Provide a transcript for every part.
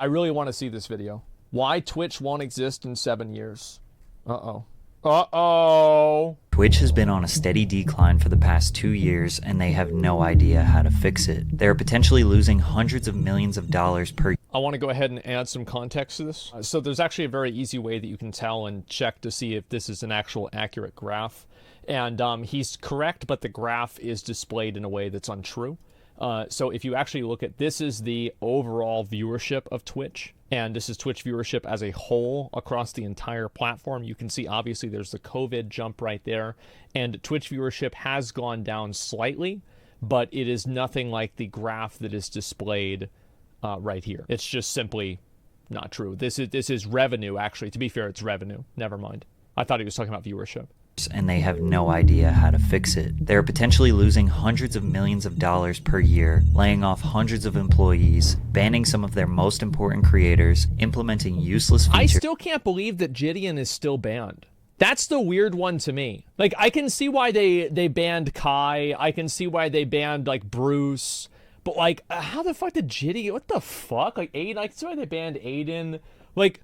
I really want to see this video. Why Twitch won't exist in 7 years. Uh-oh. Uh-oh. Twitch has been on a steady decline for the past 2 years, and they have no idea how to fix it. They are potentially losing hundreds of millions of dollars per year. I want to go ahead and add some context to this. So there's actually a very easy way that you can tell and check to see if this is an actual accurate graph. And he's correct, but the graph is displayed in a way that's untrue. So if you actually look at, this is the overall viewership of Twitch, and this is Twitch viewership as a whole across the entire platform. You can see obviously there's the COVID jump right there, and Twitch viewership has gone down slightly, but it is nothing like the graph that is displayed right here. It's just simply not true. This is revenue, actually. To be fair, it's revenue. Never mind. I thought he was talking about viewership. And they have no idea how to fix it. They are potentially losing hundreds of millions of dollars per year, laying off hundreds of employees, banning some of their most important creators, implementing useless features. I still can't believe that Gideon is still banned. That's the weird one to me. Like, I can see why they banned Kai. I can see why they banned, like, Bruce. But, like, how the fuck did Gideon... What the fuck? Like, Aiden... I can see why they banned Aiden. Like,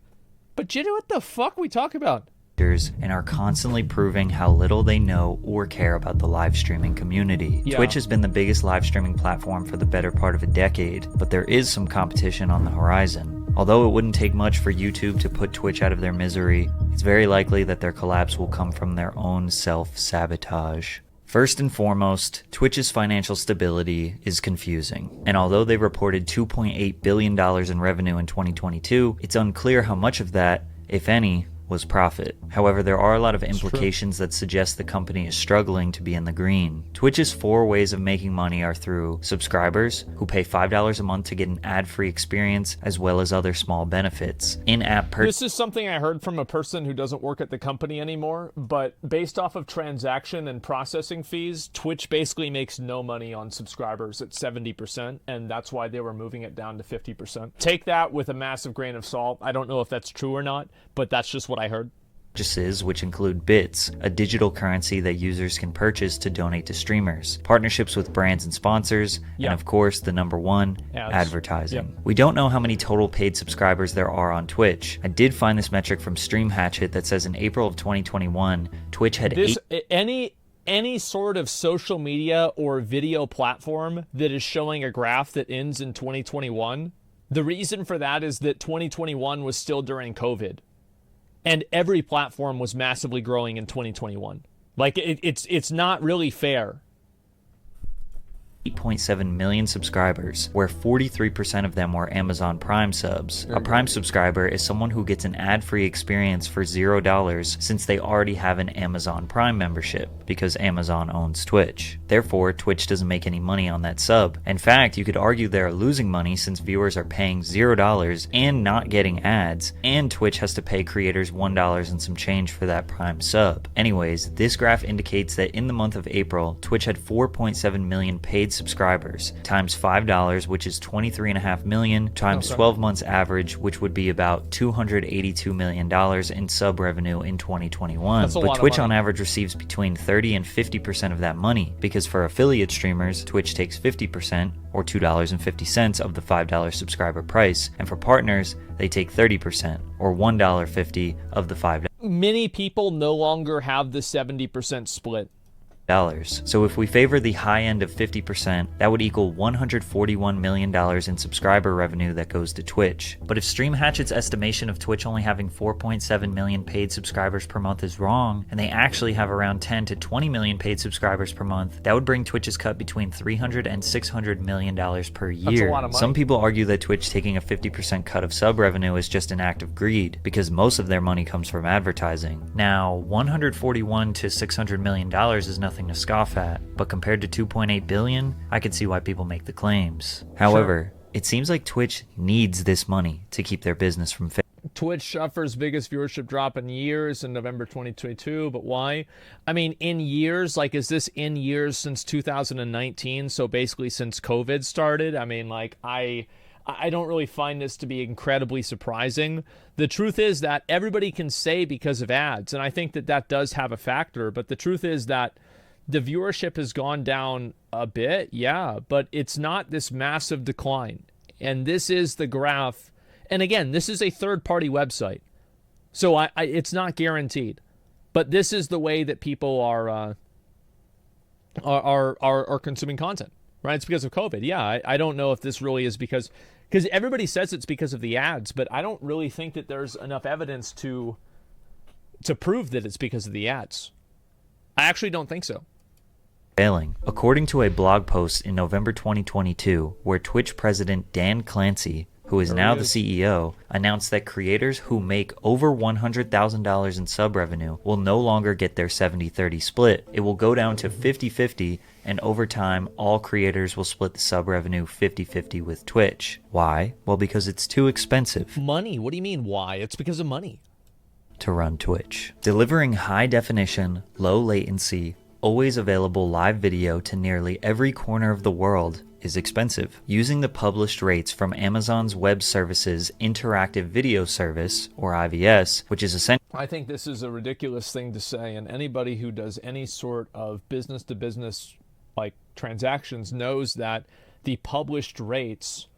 but Gideon, what the fuck are we talking about? And are constantly proving how little they know or care about the live streaming community. Yeah. Twitch has been the biggest live streaming platform for the better part of a decade, but there is some competition on the horizon. Although it wouldn't take much for YouTube to put Twitch out of their misery, it's very likely that their collapse will come from their own self-sabotage. First and foremost, Twitch's financial stability is confusing, and although they reported $2.8 billion in revenue in 2022, it's unclear how much of that, if any, was profit. However, there are a lot of implications that suggest the company is struggling to be in the green. Twitch's 4 ways of making money are through subscribers, who pay $5 a month to get an ad-free experience, as well as other small benefits. In-app purchases. This is something I heard from a person who doesn't work at the company anymore, but based off of transaction and processing fees, Twitch basically makes no money on subscribers at 70%, and that's why they were moving it down to 50%. Take that with a massive grain of salt. I don't know if that's true or not, but that's just what I heard. Purchases, which include bits, a digital currency that users can purchase to donate to streamers, partnerships with brands and sponsors, and of course the number one, advertising. Yep. We don't know how many total paid subscribers there are on Twitch. I did find this metric from Stream Hatchet that says in April of 2021, Twitch had any sort of social media or video platform that is showing a graph that ends in 2021, the reason for that is that 2021 was still during COVID. And every platform was massively growing in 2021. Like, it's not really fair. 8.7 million subscribers, where 43% of them were Amazon Prime subs. A Prime subscriber is someone who gets an ad-free experience for $0 since they already have an Amazon Prime membership, because Amazon owns Twitch. Therefore, Twitch doesn't make any money on that sub. In fact, you could argue they're losing money since viewers are paying $0 and not getting ads, and Twitch has to pay creators $1 and some change for that Prime sub. Anyways, this graph indicates that in the month of April, Twitch had 4.7 million paid subscribers, times $5, which is $23.5 million, times 12 months average, which would be about $282 million in sub revenue in 2021. But Twitch on average receives between 30 and 50% of that money, because for affiliate streamers, Twitch takes 50%, or $2.50 of the $5 subscriber price, and for partners, they take 30%, or $1.50 of the $5. Many people no longer have the 70% split. So if we favor the high end of 50%, that would equal $141 million in subscriber revenue that goes to Twitch. But if Stream Hatchet's estimation of Twitch only having 4.7 million paid subscribers per month is wrong, and they actually have around 10 to 20 million paid subscribers per month, that would bring Twitch's cut between $300 and $600 million per year. That's a lot of money. Some people argue that Twitch taking a 50% cut of sub revenue is just an act of greed, because most of their money comes from advertising. Now, $141 to $600 million is nothing to scoff at, but compared to $2.8 billion, I could see why people make the claims. However, it seems like Twitch needs this money to keep their business from failing. Twitch suffers biggest viewership drop in years in November 2022, but why? I mean, in years, like, is this in years since 2019? So basically since COVID started? I mean, like, I don't really find this to be incredibly surprising. The truth is that everybody can say because of ads, and I think that that does have a factor, but the truth is that the viewership has gone down a bit, yeah, but it's not this massive decline. And this is the graph And again, this is a third-party website, so it's not guaranteed. But this is the way that people are consuming content, right? It's because of COVID. Yeah, I don't know if this really is because everybody says it's because of the ads, but I don't really think that there's enough evidence to prove that it's because of the ads. I actually don't think so. Failing. According to a blog post in November 2022, where Twitch president Dan Clancy, who is now the CEO, announced that creators who make over $100,000 in sub revenue will no longer get their 70-30 split. It will go down to 50-50, and over time, all creators will split the sub revenue 50-50 with Twitch. Why? Well, because it's too expensive. Money? What do you mean why? It's because of money. To run Twitch. Delivering high definition, low latency, always available live video to nearly every corner of the world is expensive. Using the published rates from Amazon's Web Services Interactive Video Service, or IVS, which is essentially... I think this is a ridiculous thing to say, and anybody who does any sort of business-to-business like transactions knows that the published rates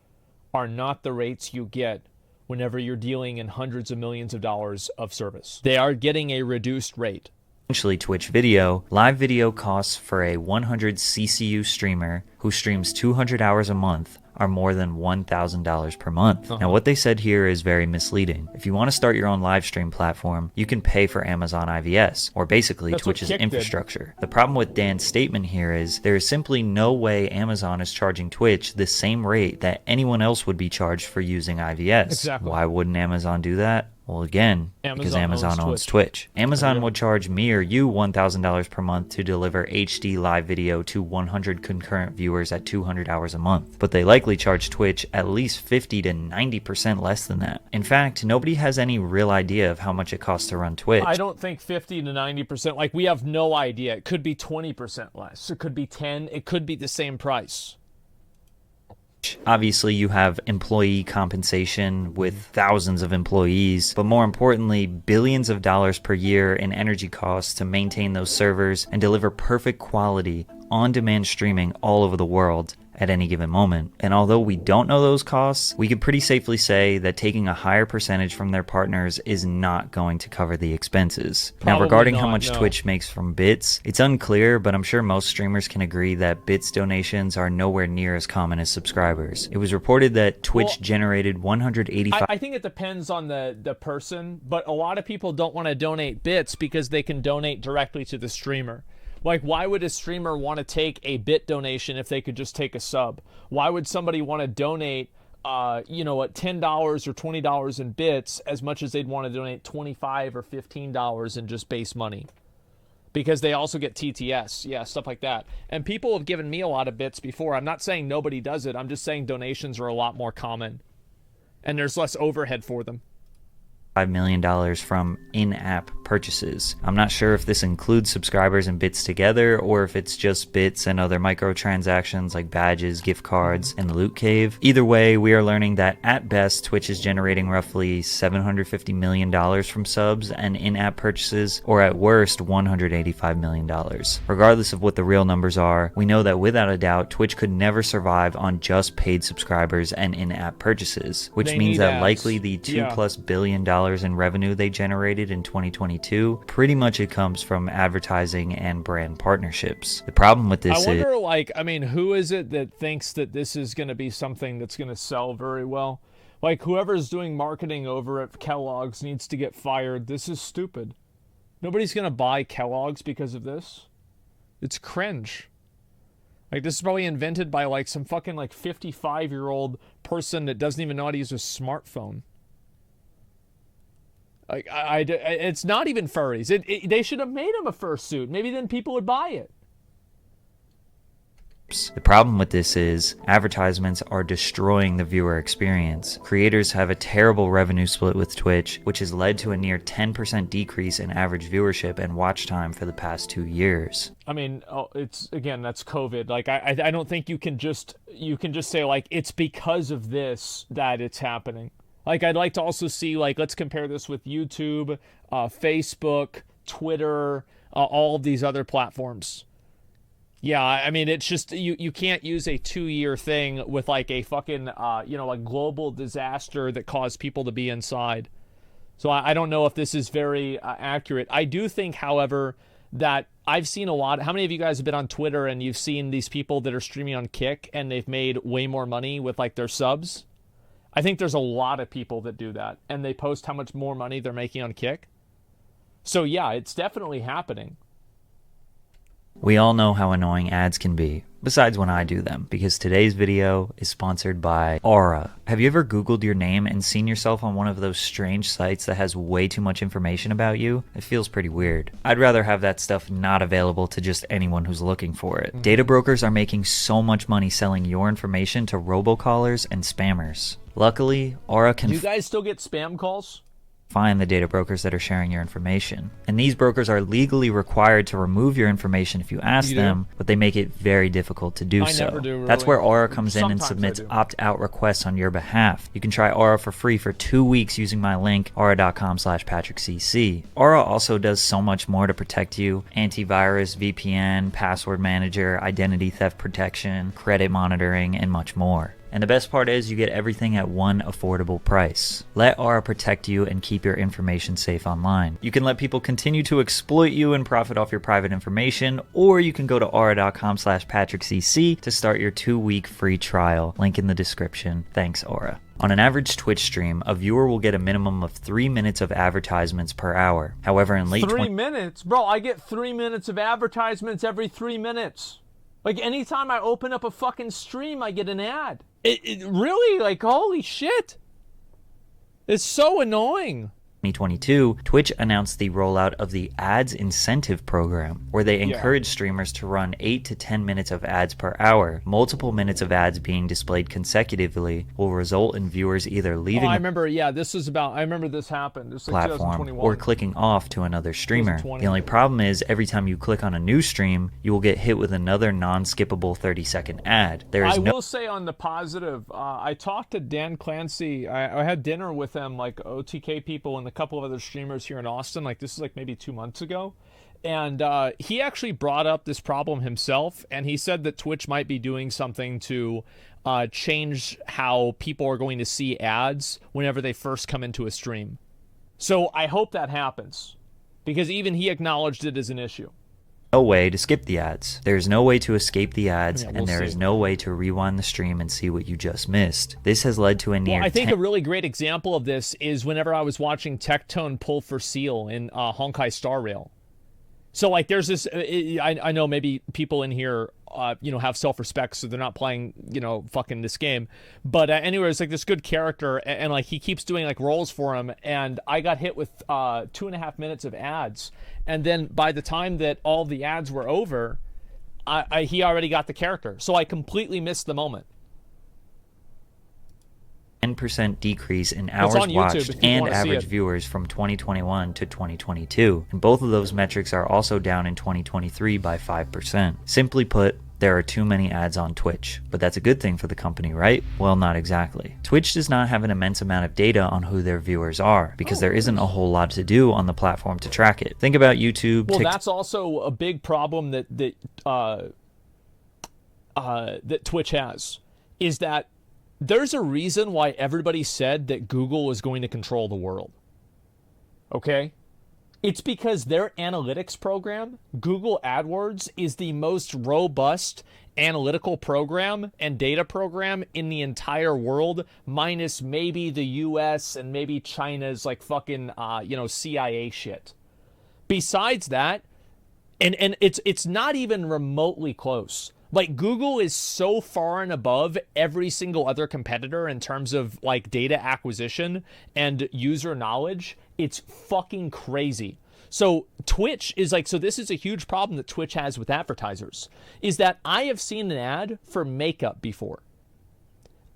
are not the rates you get whenever you're dealing in hundreds of millions of dollars of service. They are getting a reduced rate. Essentially Twitch video. Live video costs for a 100 CCU streamer who streams 200 hours a month are more than $1,000 per month. Now what they said here is very misleading. If you want to start your own live stream platform, you can pay for Amazon IVS, or basically That's Twitch's what Kick infrastructure. The problem with Dan's statement here is there is simply no way Amazon is charging Twitch the same rate that anyone else would be charged for using IVS. Exactly. Why wouldn't Amazon do that? Well, again, because Amazon owns Twitch. Twitch. Amazon would charge me or you $1,000 per month to deliver HD live video to 100 concurrent viewers at 200 hours a month. But they likely charge Twitch at least 50 to 90% less than that. In fact, nobody has any real idea of how much it costs to run Twitch. I don't think 50 to 90%. Like, we have no idea. It could be 20% less. It could be 10. It could be the same price. Obviously, you have employee compensation with thousands of employees, but more importantly, billions of dollars per year in energy costs to maintain those servers and deliver perfect quality, on-demand streaming all over the world at any given moment. And although we don't know those costs, we can pretty safely say that taking a higher percentage from their partners is not going to cover the expenses. Now, regarding how much Twitch makes from bits, it's unclear, but I'm sure most streamers can agree that bits donations are nowhere near as common as subscribers. It was reported that Twitch generated 185... I think it depends on the person, but a lot of people don't want to donate bits because they can donate directly to the streamer. Like, why would a streamer want to take a bit donation if they could just take a sub? Why would somebody want to donate, $10 or $20 in bits as much as they'd want to donate $25 or $15 in just base money? Because they also get TTS, yeah, stuff like that. And people have given me a lot of bits before. I'm not saying nobody does it. I'm just saying donations are a lot more common. And there's less overhead for them. $5 million from in-app purchases. I'm not sure if this includes subscribers and bits together or if it's just bits and other microtransactions like badges, gift cards, and the loot cave. Either way, we are learning that at best, Twitch is generating roughly $750 million from subs and in-app purchases, or at worst, $185 million. Regardless of what the real numbers are, we know that without a doubt, Twitch could never survive on just paid subscribers and in-app purchases, which means that likely the $2+ billion in revenue they generated in 2022, pretty much it comes from advertising and brand partnerships. The problem with this I wonder, who is it that thinks that this is going to be something that's going to sell very well? Like, whoever's doing marketing over at Kellogg's needs to get fired. This is stupid. Nobody's going to buy Kellogg's because of this. It's cringe. Like, this is probably invented by, like, some fucking, 55-year-old person that doesn't even know how to use a smartphone. Like, it's not even furries. They should have made him a fursuit. Maybe then people would buy it. The problem with this is advertisements are destroying the viewer experience. Creators have a terrible revenue split with Twitch, which has led to a near 10% decrease in average viewership and watch time for the past 2 years. That's COVID. Like, I don't think you can just say, like, it's because of this that it's happening. Like, I'd like to also see, like, let's compare this with YouTube, Facebook, Twitter, all of these other platforms. Yeah, I mean, it's just you can't use a 2-year thing with like a fucking a global disaster that caused people to be inside. So I don't know if this is very accurate. I do think, however, that I've seen a lot. How many of you guys have been on Twitter and you've seen these people that are streaming on Kick and they've made way more money with like their subs? I think there's a lot of people that do that and they post how much more money they're making on Kick. So yeah, it's definitely happening. We all know how annoying ads can be, besides when I do them, because today's video is sponsored by Aura. Have you ever Googled your name and seen yourself on one of those strange sites that has way too much information about you? It feels pretty weird. I'd rather have that stuff not available to just anyone who's looking for it. Data brokers are making so much money selling your information to robocallers and spammers. Luckily, Aura can... Do you guys still get spam calls? Find the data brokers that are sharing your information. And these brokers are legally required to remove your information if you ask them, but they make it very difficult to do so. Never do, really. That's where Aura comes in and Sometimes submits opt-out requests on your behalf. You can try Aura for free for 2 weeks using my link, aura.com/PatrickCC. Aura also does so much more to protect you: antivirus, VPN, password manager, identity theft protection, credit monitoring, and much more. And the best part is you get everything at one affordable price. Let Aura protect you and keep your information safe online. You can let people continue to exploit you and profit off your private information, or you can go to aura.com/PatrickCC to start your 2-week free trial. Link in the description. Thanks, Aura. On an average Twitch stream, a viewer will get a minimum of 3 minutes of advertisements per hour. However, in late 3 minutes? Bro, I get 3 minutes of advertisements every 3 minutes. Like, anytime I open up a fucking stream, I get an ad. It really, like, holy shit. It's so annoying. 2022, Twitch announced the rollout of the Ads Incentive Program, where they encourage streamers to run 8 to 10 minutes of ads per hour. Multiple minutes of ads being displayed consecutively will result in viewers either leaving I remember this happened. This platform or clicking off to another streamer. The only problem is every time you click on a new stream, you will get hit with another non-skippable 30-second ad. I will say on the positive, I talked to Dan Clancy. I had dinner with them, like OTK people and the couple of other streamers here in Austin. Like, this is like maybe 2 months ago, and he actually brought up this problem himself, and he said that Twitch might be doing something to change how people are going to see ads whenever they first come into a stream. So I hope that happens, because even he acknowledged it as an issue. No way to skip the ads. There's no way to escape the ads, and there is no way to rewind the stream and see what you just missed. This has led to a near... I think a really great example of this is whenever I was watching Tectone pull for Seal in Honkai Star Rail. So, like, there's this... I know maybe people in here, have self-respect, so they're not playing, fucking this game. But anyway, it's like this good character, and like, he keeps doing, like, rolls for him, and I got hit with 2.5 minutes of ads. And then by the time that all the ads were over, he already got the character. So I completely missed the moment. 10% decrease in hours watched and average viewers from 2021 to 2022. And both of those metrics are also down in 2023 by 5%. Simply put, there are too many ads on Twitch. But that's a good thing for the company, right? Well, not exactly. Twitch does not have an immense amount of data on who their viewers are, because there isn't a whole lot to do on the platform to track it. Think about YouTube. Well, that's also a big problem that Twitch has, is that there's a reason why everybody said that Google was going to control the world. Okay? It's because their analytics program, Google AdWords, is the most robust analytical program and data program in the entire world, minus maybe the US and maybe China's like fucking CIA shit. Besides that, and it's not even remotely close. Like, Google is so far and above every single other competitor in terms of like data acquisition and user knowledge. It's fucking crazy. So Twitch is like, so this is a huge problem that Twitch has with advertisers, is that I have seen an ad for makeup before.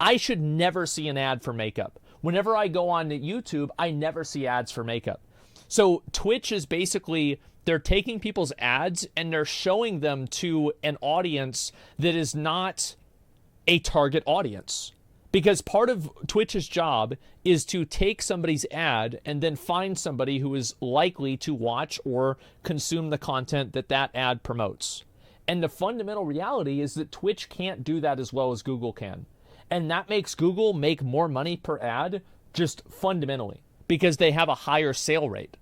I should never see an ad for makeup. Whenever I go on to YouTube, I never see ads for makeup. So Twitch is basically, they're taking people's ads and they're showing them to an audience that is not a target audience. Because part of Twitch's job is to take somebody's ad and then find somebody who is likely to watch or consume the content that that ad promotes. And the fundamental reality is that Twitch can't do that as well as Google can. And that makes Google make more money per ad just fundamentally because they have a higher sale rate.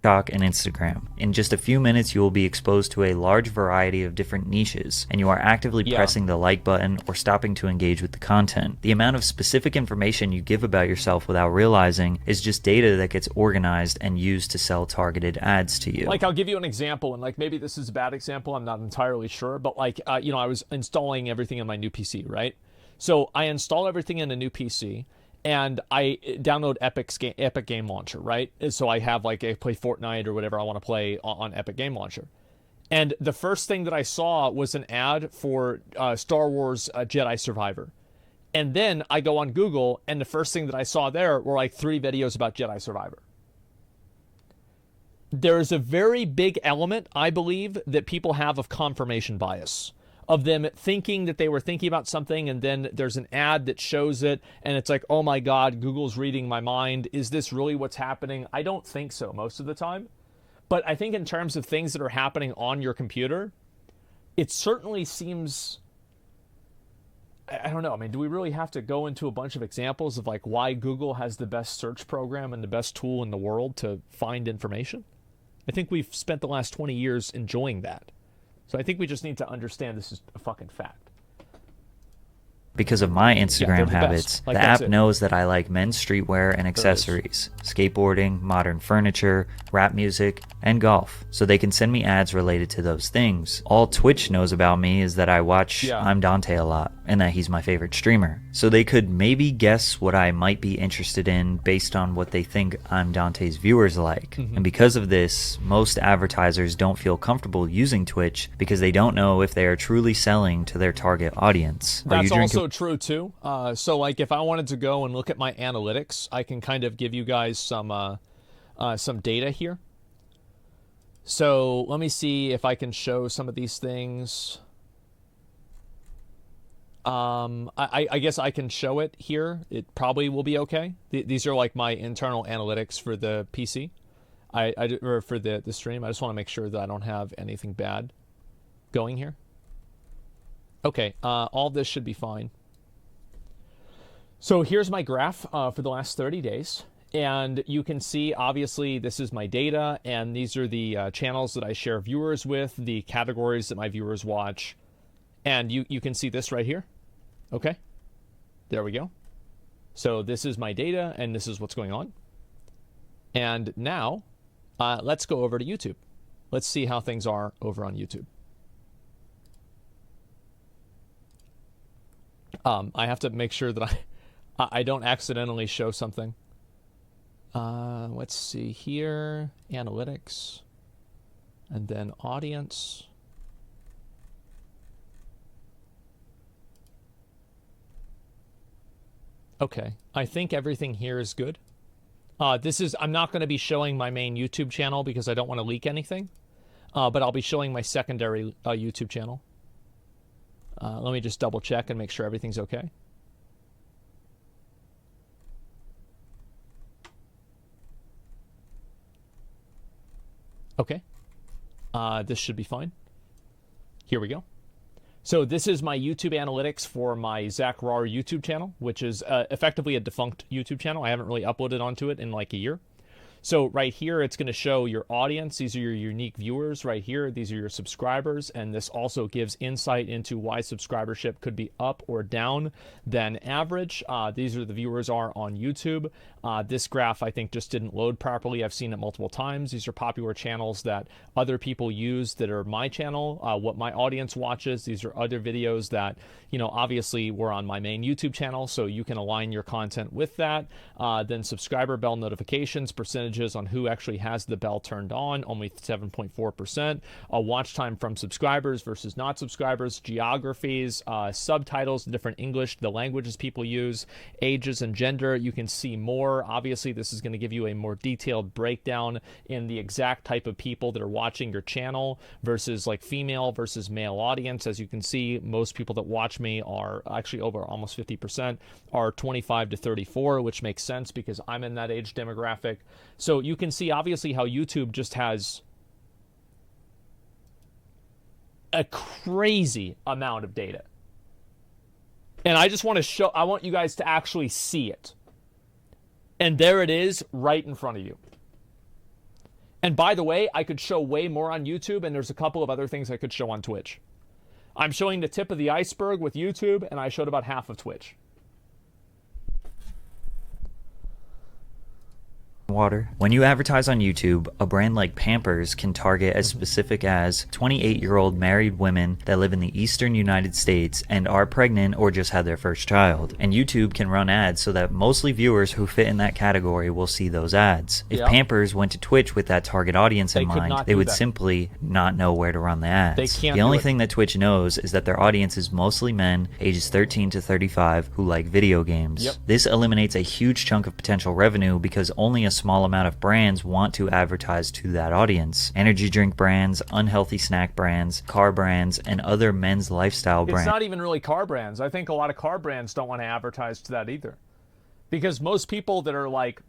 TikTok, and Instagram. In just a few minutes, you will be exposed to a large variety of different niches, and you are actively pressing the like button or stopping to engage with the content. The amount of specific information you give about yourself without realizing is just data that gets organized and used to sell targeted ads to you. Like, I'll give you an example, and like maybe this is a bad example, I'm not entirely sure, but like, I was installing everything on my new PC, right? So I install everything in a new PC, and I download Epic Game Launcher, right? So I have like I play Fortnite or whatever I want to play on Epic Game Launcher. And the first thing that I saw was an ad for Star Wars Jedi Survivor. And then I go on Google, and the first thing that I saw there were like 3 videos about Jedi Survivor. There is a very big element, I believe, that people have of confirmation bias. Of them thinking that they were thinking about something, and then there's an ad that shows it, and it's like, oh my God, Google's reading my mind. Is this really what's happening? I don't think so most of the time. But I think in terms of things that are happening on your computer, it certainly seems, I don't know. I mean, do we really have to go into a bunch of examples of like why Google has the best search program and the best tool in the world to find information? I think we've spent the last 20 years enjoying that. So I think we just need to understand this is a fucking fact. Because of my Instagram habits, like, the app knows that I like men's streetwear and accessories, skateboarding, modern furniture, rap music, and golf. So they can send me ads related to those things. All Twitch knows about me is that I watch I'm Dante a lot, and that he's my favorite streamer. So they could maybe guess what I might be interested in based on what they think I'm Dante's viewers like. And because of this, most advertisers don't feel comfortable using Twitch because they don't know if they are truly selling to their target audience. That's also true too. So like if I wanted to go and look at my analytics, I can kind of give you guys some data here. So let me see if I can show some of these things. I guess I can show it here. It probably will be okay. These are like my internal analytics for the PC, or for the stream. I just want to make sure that I don't have anything bad going here. Okay, all this should be fine. So here's my graph for the last 30 days. And you can see, obviously, this is my data, and these are the channels that I share viewers with, the categories that my viewers watch. And you can see this right here. Okay, there we go. So this is my data, and this is what's going on. And now, let's go over to YouTube. Let's see how things are over on YouTube. I have to make sure that I don't accidentally show something. Let's see here, analytics, and then audience. Okay, I think everything here is good. I'm not going to be showing my main YouTube channel because I don't want to leak anything, but I'll be showing my secondary YouTube channel. Let me just double check and make sure everything's okay. Okay, this should be fine. Here we go. So this is my YouTube analytics for my Zach Rar YouTube channel, which is effectively a defunct YouTube channel. I haven't really uploaded onto it in like a year. So right here, it's going to show your audience. These are your unique viewers right here. These are your subscribers. And this also gives insight into why subscribership could be up or down than average. These are the viewers are on YouTube. This graph, I think, just didn't load properly. I've seen it multiple times. These are popular channels that other people use that are my channel, what my audience watches. These are other videos that, obviously were on my main YouTube channel. So you can align your content with that. Then subscriber bell notifications, percentages on who actually has the bell turned on, only 7.4%. Watch time from subscribers versus not subscribers, geographies, subtitles, different English, the languages people use, ages and gender. You can see more. Obviously, this is going to give you a more detailed breakdown in the exact type of people that are watching your channel versus like female versus male audience. As you can see, most people that watch me are actually over almost 50% are 25 to 34, which makes sense because I'm in that age demographic. So you can see obviously how YouTube just has a crazy amount of data. And I just want to show, I want you guys to actually see it. And there it is right in front of you. And by the way, I could show way more on YouTube, and there's a couple of other things I could show on Twitch. I'm showing the tip of the iceberg with YouTube, and I showed about half of Twitch. Water. When you advertise on YouTube, a brand like Pampers can target as specific as 28-year-old married women that live in the eastern United States and are pregnant or just had their first child. And YouTube can run ads so that mostly viewers who fit in that category will see those ads. If Pampers went to Twitch with that target audience in mind, they would simply not know where to run the ads. They can't. The only thing that Twitch knows is that their audience is mostly men ages 13 to 35 who like video games. This eliminates a huge chunk of potential revenue because only a small amount of brands want to advertise to that audience. Energy drink brands, unhealthy snack brands, car brands, and other men's lifestyle brands. It's not even really car brands. I think a lot of car brands don't want to advertise to that either. Because most people that are like,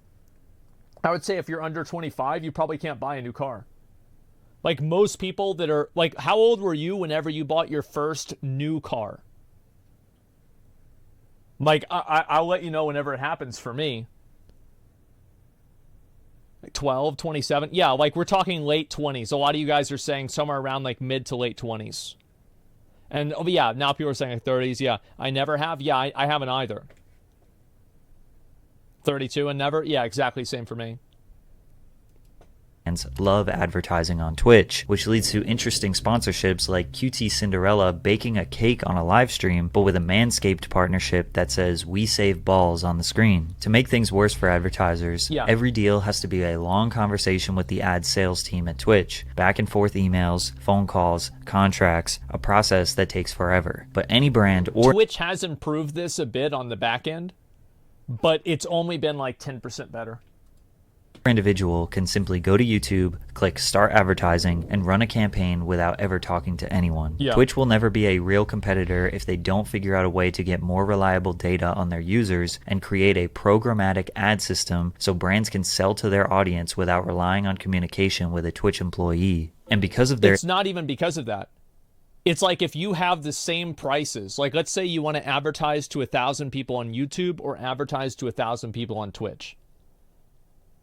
I would say if you're under 25, you probably can't buy a new car. Like most people that are, like, how old were you whenever you bought your first new car? Like, I'll let you know whenever it happens for me. Like 12, 27. Yeah, like we're talking late 20s. A lot of you guys are saying somewhere around like mid to late 20s. And oh yeah, now people are saying like 30s. Yeah, I never have. Yeah, I haven't either. 32 and never? Yeah, exactly same for me. Love advertising on Twitch, which leads to interesting sponsorships like QT Cinderella baking a cake on a live stream, but with a Manscaped partnership that says "We save balls" on the screen. To make things worse for advertisers, every deal has to be a long conversation with the ad sales team at Twitch. Back and forth emails, phone calls, contracts, a process that takes forever. But any brand or Twitch has improved this a bit on the back end, but it's only been like 10% better. Individual can simply go to YouTube, click start advertising, and run a campaign without ever talking to anyone. Twitch will never be a real competitor if they don't figure out a way to get more reliable data on their users and create a programmatic ad system so brands can sell to their audience without relying on communication with a Twitch employee. And because of their... It's not even because of that. It's like if you have the same prices, like let's say you want to advertise to 1,000 people on YouTube or advertise to 1,000 people on Twitch.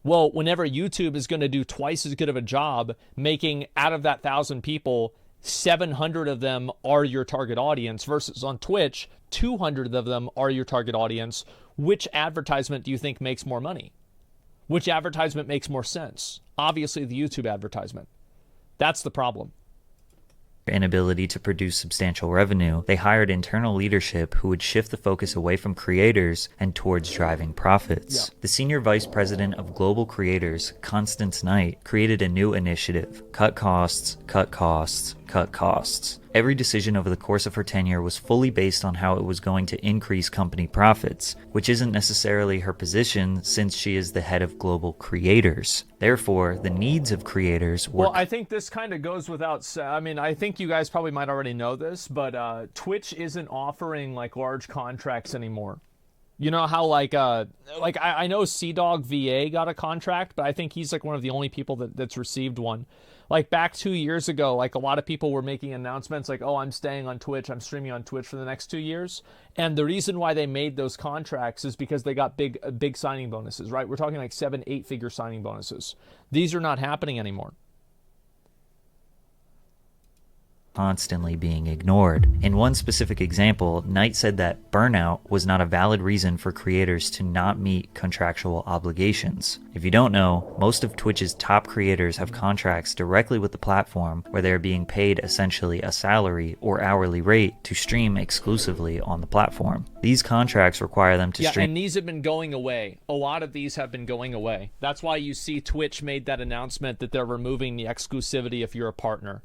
Well, whenever YouTube is going to do twice as good of a job making out of that 1,000 people, 700 of them are your target audience versus on Twitch, 200 of them are your target audience, which advertisement do you think makes more money? Which advertisement makes more sense? Obviously, the YouTube advertisement. That's the problem. Inability to produce substantial revenue, they hired internal leadership who would shift the focus away from creators and towards driving profits. The senior vice president of global creators, Constance Knight, created a new initiative: cut costs, cut costs, cut costs. Every decision over the course of her tenure was fully based on how it was going to increase company profits, which isn't necessarily her position since she is the head of global creators. Therefore, the needs of creators were... Well, I think this kind of goes without... I mean, I think you guys probably might already know this, but Twitch isn't offering like large contracts anymore. You know how like I know CDawg VA got a contract, but I think he's like one of the only people that's received one. Like back 2 years ago, like a lot of people were making announcements like, oh, I'm staying on Twitch, I'm streaming on Twitch for the next 2 years. And the reason why they made those contracts is because they got big signing bonuses, right? We're talking like 7-8 figure signing bonuses. These are not happening anymore. Constantly being ignored. In one specific example, Knight said that burnout was not a valid reason for creators to not meet contractual obligations. If you don't know, most of Twitch's top creators have contracts directly with the platform where they're being paid essentially a salary or hourly rate to stream exclusively on the platform. These contracts require them to stream... and these have been going away. A lot of these have been going away. That's why you see Twitch made that announcement that they're removing the exclusivity if you're a partner.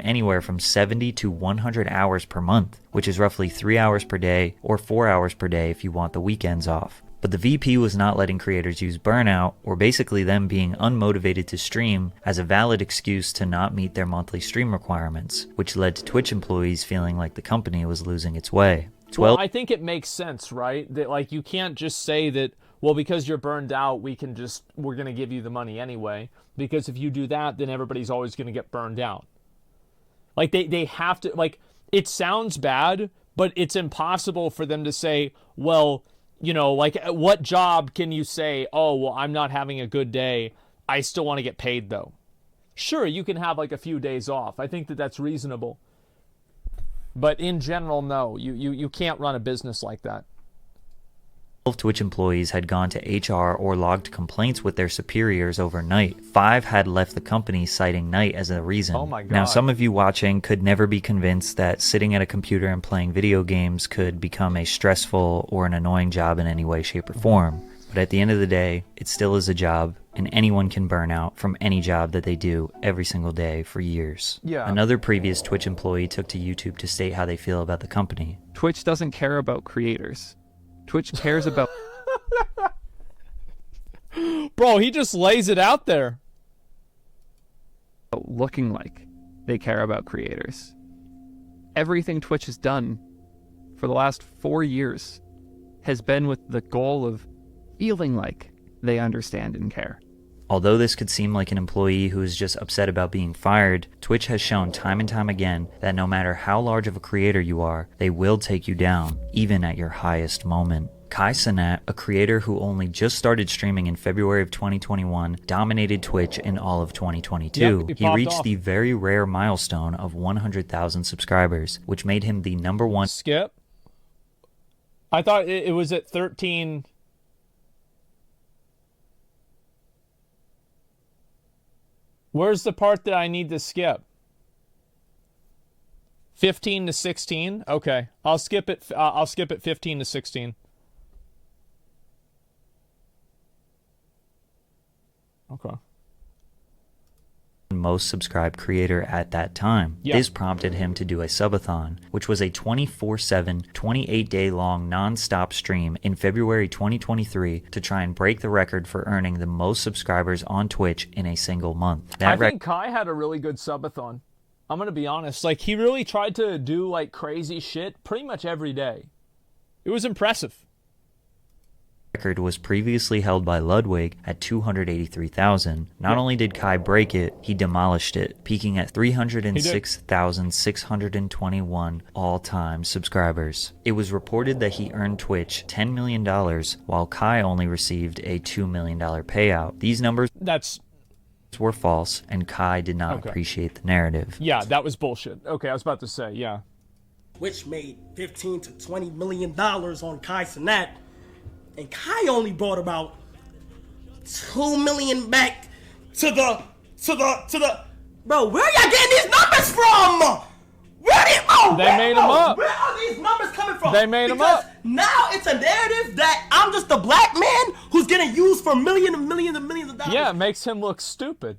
Anywhere from 70 to 100 hours per month, which is roughly 3 hours per day or 4 hours per day if you want the weekends off. But the VP was not letting creators use burnout, or basically them being unmotivated to stream, as a valid excuse to not meet their monthly stream requirements, which led to Twitch employees feeling like the company was losing its way. Well, I think it makes sense, right? That like you can't just say that, well, because you're burned out, we're going to give you the money anyway. Because if you do that, then everybody's always going to get burned out. Like, they have to, like, it sounds bad, but it's impossible for them to say, well, you know, like, what job can you say, oh, well, I'm not having a good day, I still want to get paid, though. Sure, you can have, like, a few days off. I think that that's reasonable. But in general, no, you can't run a business like that. 12 Twitch employees had gone to HR or logged complaints with their superiors overnight. 5 had left the company citing night as a reason. Oh my God. Now, some of you watching could never be convinced that sitting at a computer and playing video games could become a stressful or an annoying job in any way, shape, or form. But at the end of the day, it still is a job, and anyone can burn out from any job that they do every single day for years. Yeah. Another previous Twitch employee took to YouTube to state how they feel about the company. Twitch doesn't care about creators. Twitch cares about... Bro, he just lays it out there. looking like they care about creators. Everything Twitch has done for the last 4 years has been with the goal of feeling like they understand and care. Although this could seem like an employee who is just upset about being fired, Twitch has shown time and time again that no matter how large of a creator you are, they will take you down, even at your highest moment. CatDany, a creator who only just started streaming in February of 2021, dominated Twitch in all of 2022. Yep, he reached the very rare milestone of 100,000 subscribers, which made him the #1... Skip? I thought it was at 13... Where's the part that I need to skip? 15 to 16? Okay. I'll skip it. I'll skip it 15 to 16. Okay. most subscribed creator at that time. Yep. This prompted him to do a subathon, which was a 24/7, 28-day long non-stop stream in February 2023 to try and break the record for earning the most subscribers on Twitch in a single month. I think Kai had a really good subathon. I'm going to be honest. Like, he really tried to do, like, crazy shit pretty much every day. It was impressive. Record was previously held by Ludwig at 283,000. Not only did Kai break it, he demolished it, peaking at 306,621 all-time subscribers. It was reported that he earned Twitch $10 million, while Kai only received a $2 million payout. These numbers were false, and Kai did not appreciate the narrative. Yeah, that was bullshit. Okay, I was about to say, yeah. Twitch made $15 to $20 million on CatDany. And Kai only brought about $2 million back to the bro. Where y'all getting these numbers from? They made them up. Where are these numbers coming from? They made them up. Now it's a narrative that I'm just a black man who's getting used for millions and millions and millions of dollars. Yeah, it makes him look stupid.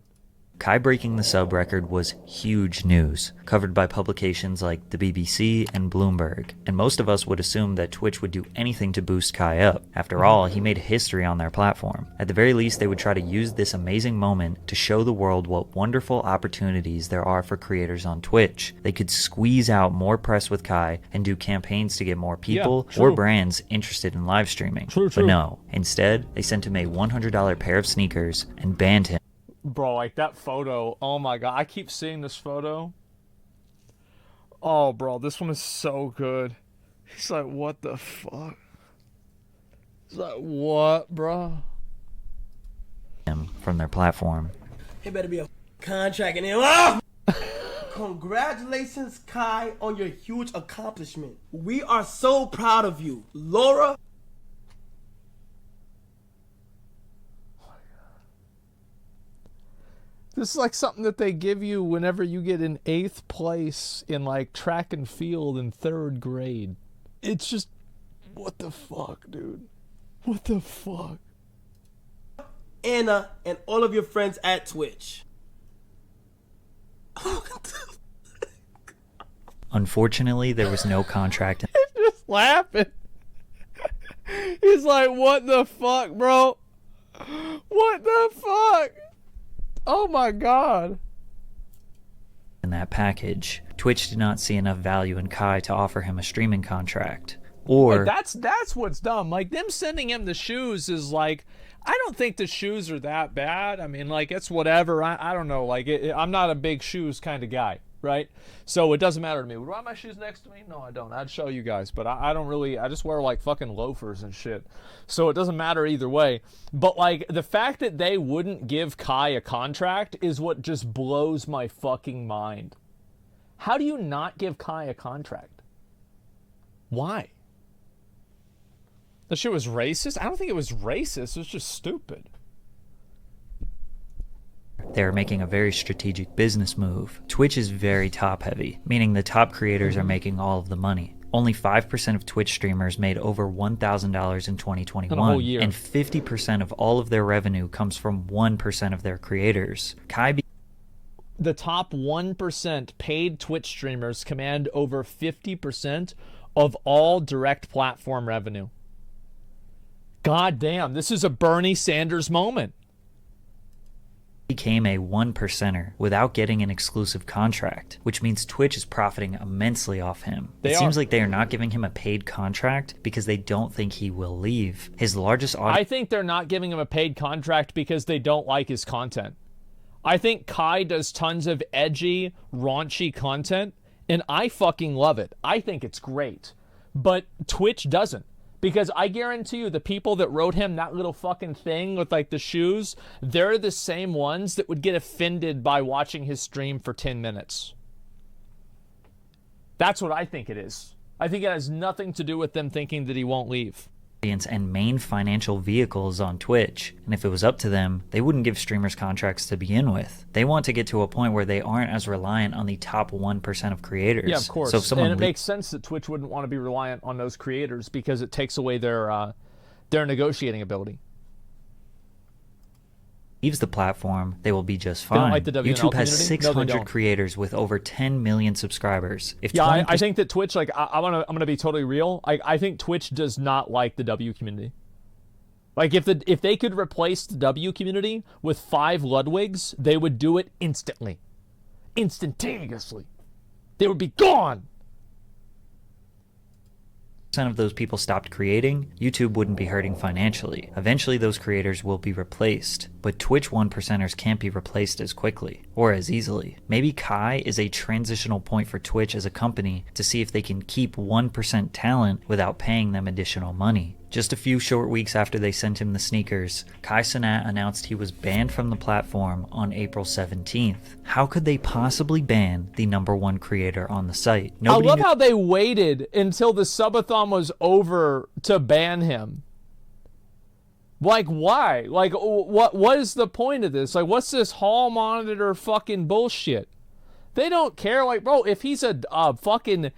Kai breaking the sub record was huge news, covered by publications like the BBC and Bloomberg, and most of us would assume that Twitch would do anything to boost Kai up. After all, he made history on their platform. At the very least, they would try to use this amazing moment to show the world what wonderful opportunities there are for creators on Twitch. They could squeeze out more press with Kai and do campaigns to get more people or brands interested in live streaming. But no, instead, they sent him a $100 pair of sneakers and banned him. Bro, like that photo, oh my god, I keep seeing this photo. Oh, bro, this one is so good. He's like, what the fuck? He's like, what, bro? From their platform. It better be a contract in there. Congratulations, Kai, on your huge accomplishment. We are so proud of you. Laura. This is like something that they give you whenever you get in 8th place in like track and field in 3rd grade. It's just, what the fuck, dude? What the fuck? Anna and all of your friends at Twitch. Unfortunately, there was no contract. He's just laughing. He's like, what the fuck, bro? What the fuck? Oh my god. In that package, Twitch did not see enough value in Kai to offer him a streaming contract. Or like, that's what's dumb. Like, them sending him the shoes is like, I don't think the shoes are that bad. I mean, like, it's whatever. I don't know. Like, I'm not a big shoes kind of guy, right? So it doesn't matter to me. Would I have my shoes next to me? No, I don't. I'd show you guys, but I don't really. I just wear like fucking loafers and shit. So it doesn't matter either way. But like, the fact that they wouldn't give Kai a contract is what just blows my fucking mind. How do you not give Kai a contract? Why? The shit was racist? I don't think it was racist. It was just stupid. they're making a very strategic business move. Twitch is very top heavy, meaning the top creators are making all of the money. Only 5% of Twitch streamers made over $1,000 in 2021, in a whole year. And 50% of all of their revenue comes from 1% of their creators. The top 1% paid Twitch streamers command over 50% of all direct platform revenue. God damn, this is a Bernie Sanders moment. Became a 1%er without getting an exclusive contract, which means Twitch is profiting immensely off him. It seems like they are not giving him a paid contract because they don't think he will leave. His largest audience... I think they're not giving him a paid contract because they don't like his content. I think Kai does tons of edgy, raunchy content, and I fucking love it. I think it's great. But Twitch doesn't. Because I guarantee you the people that wrote him that little fucking thing with like the shoes, they're the same ones that would get offended by watching his stream for 10 minutes. That's what I think it is. I think it has nothing to do with them thinking that he won't leave. And main financial vehicles on Twitch, and if it was up to them, they wouldn't give streamers contracts to begin with. They want to get to a point where they aren't as reliant on the top 1% of creators. Yeah, of course. So if someone and it makes sense that Twitch wouldn't want to be reliant on those creators because it takes away their negotiating ability. Leaves the platform, they will be just They don't fine. like the WNL YouTube has community? No, they 600 don't. creators with over 10 million subscribers. If Yeah, 20% I think that Twitch, like, I'm gonna be totally real. I think Twitch does not like the W community. Like, if they could replace the W community with 5 Ludwigs, they would do it instantly, instantaneously. They would be gone. of those people stopped creating, YouTube wouldn't be hurting financially. Eventually those creators will be replaced, but Twitch 1%ers can't be replaced as quickly or as easily. Maybe Kai is a transitional point for Twitch as a company to see if they can keep 1% talent without paying them additional money. Just a few short weeks after they sent him the sneakers, Kai Cenat announced he was banned from the platform on April 17th. How could they possibly ban the #1 creator on the site? I love how they waited until the subathon was over to ban him. Like, why? Like, what is the point of this? Like, what's this hall monitor fucking bullshit? They don't care. Like, bro, if he's a fucking...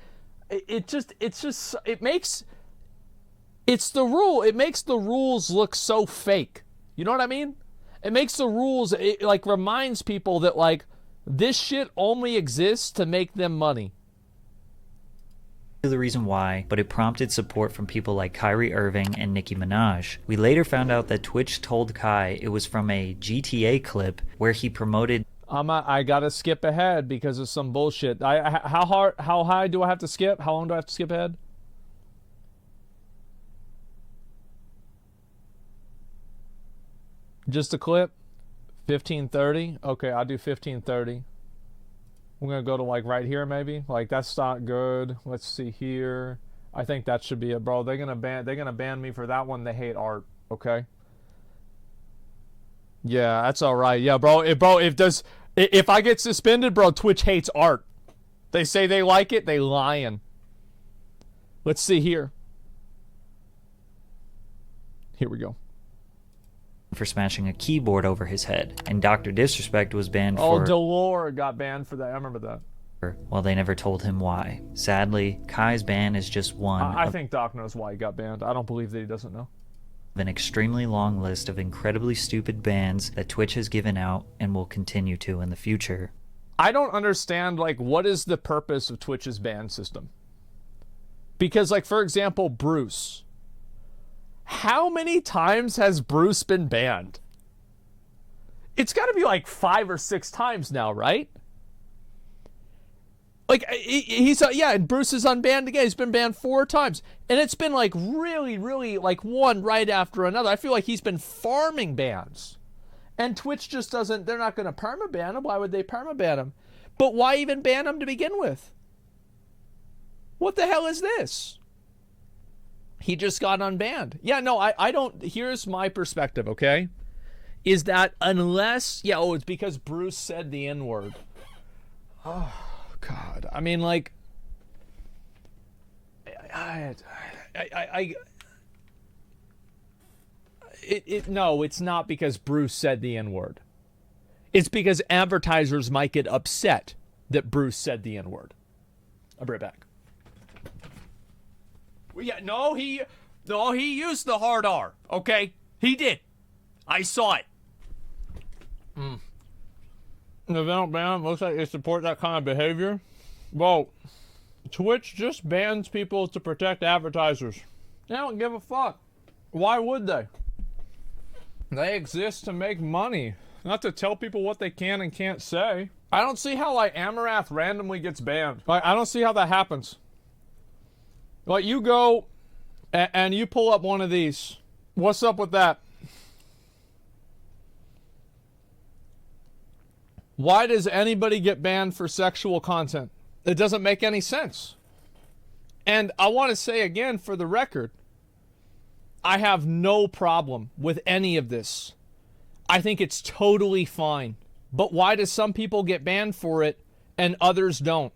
It's the rule. It makes the rules look so fake. You know what I mean? It makes the rules, it like reminds people that like this shit only exists to make them money. The reason why, but it prompted support from people like Kyrie Irving and Nicki Minaj. We later found out that Twitch told Kai it was from a GTA clip where he promoted... I gotta skip ahead because of some bullshit. How high do I have to skip? How long do I have to skip ahead? Just a clip? 15:30? Okay, I'll do 15:30. We're gonna go to like right here maybe. Like that's not good. Let's see here. I think that should be it, bro. They're gonna ban me for that one. They hate art. Okay. Yeah, that's all right. Yeah, bro. If I get suspended, bro, Twitch hates art. They say they like it. They lying. Let's see here. Here we go. For smashing a keyboard over his head, and Dr. Disrespect was banned for... Oh, Delore got banned for that. I remember that. Well, they never told him why. Sadly, Kai's ban is just one I think Doc knows why he got banned. I don't believe that he doesn't know. Of an extremely long list of incredibly stupid bans that Twitch has given out and will continue to in the future. I don't understand, like, what is the purpose of Twitch's ban system? Because, like, for example, Bruce... How many times has Bruce been banned? It's got to be like 5 or 6 times now, right? Like, he's yeah, and Bruce is unbanned again. He's been banned 4 times. And it's been, like, really, really, like, one right after another. I feel like he's been farming bans. And Twitch just doesn't, they're not going to permaban him. Why would they permaban him? But why even ban him to begin with? What the hell is this? He just got unbanned. Yeah, no, I don't, here's my perspective, okay? Is that unless, yeah, oh, it's because Bruce said the N-word. Oh. God, I mean, like, no, it's not because Bruce said the N-word. It's because advertisers might get upset that Bruce said the N-word. I'll be right back. Well, yeah, no, he used the hard R, okay? He did. I saw it. If they don't ban them, looks like they support that kind of behavior. Well, Twitch just bans people to protect advertisers. They don't give a fuck. Why would they? They exist to make money, not to tell people what they can and can't say. I don't see how, like, Amarath randomly gets banned. Like, I don't see how that happens. Like, you go and you pull up one of these. What's up with that? Why does anybody get banned for sexual content? It doesn't make any sense. And I want to say again, for the record, I have no problem with any of this. I think it's totally fine. But why do some people get banned for it and others don't?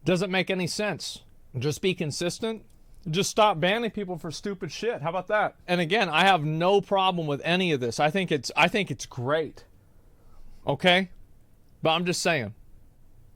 Doesn't make any sense. Just be consistent. Just stop banning people for stupid shit. How about that? And again, I have no problem with any of this. I think it's great. Okay? But I'm just saying.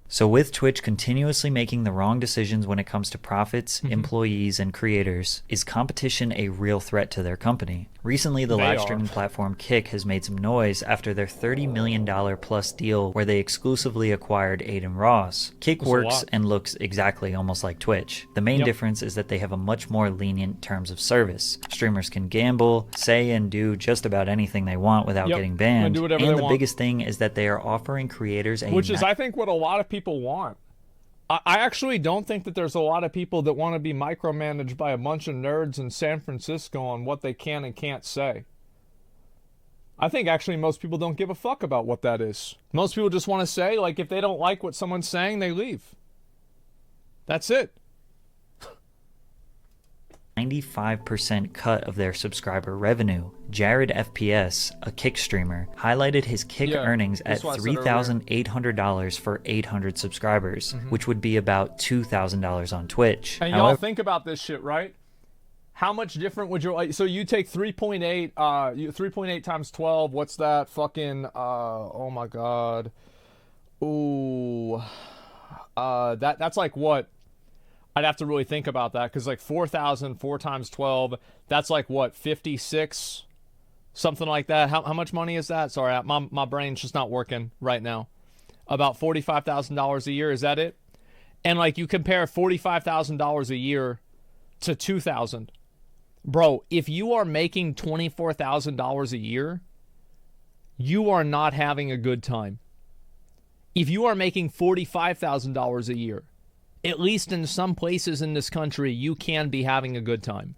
So with Twitch continuously making the wrong decisions when it comes to profits, employees, and creators, is competition a real threat to their company? Recently, the live streaming platform Kick has made some noise after their $30 million plus deal where they exclusively acquired Aiden Ross. Kick works and looks exactly almost like Twitch. The main difference is that they have a much more lenient terms of service. Streamers can gamble, say and do just about anything they want without getting banned. And the biggest thing is that they are offering creators a... Which is, I think, what a lot of people want. I actually don't think that there's a lot of people that want to be micromanaged by a bunch of nerds in San Francisco on what they can and can't say. I think actually most people don't give a fuck about what that is. Most people just want to say, like, if they don't like what someone's saying, they leave. That's it. 95% cut of their subscriber revenue. Jared FPS, a Kick streamer, highlighted his Kick earnings at $3,800 for 800 subscribers, which would be about $2,000 on Twitch. And y'all think about this shit, right? How much different would your... So you take 3.8, 3.8 times 12, what's that? Fucking, oh my god. Ooh. That's like what? I'd have to really think about that, because like 4,000, 4 times 12, that's like what, 56? Something like that. How much money is that? Sorry, my brain's just not working right now. About $45,000 a year, is that it? And like you compare $45,000 a year to 2,000. Bro, if you are making $24,000 a year, you are not having a good time. If you are making $45,000 a year, at least in some places in this country, you can be having a good time.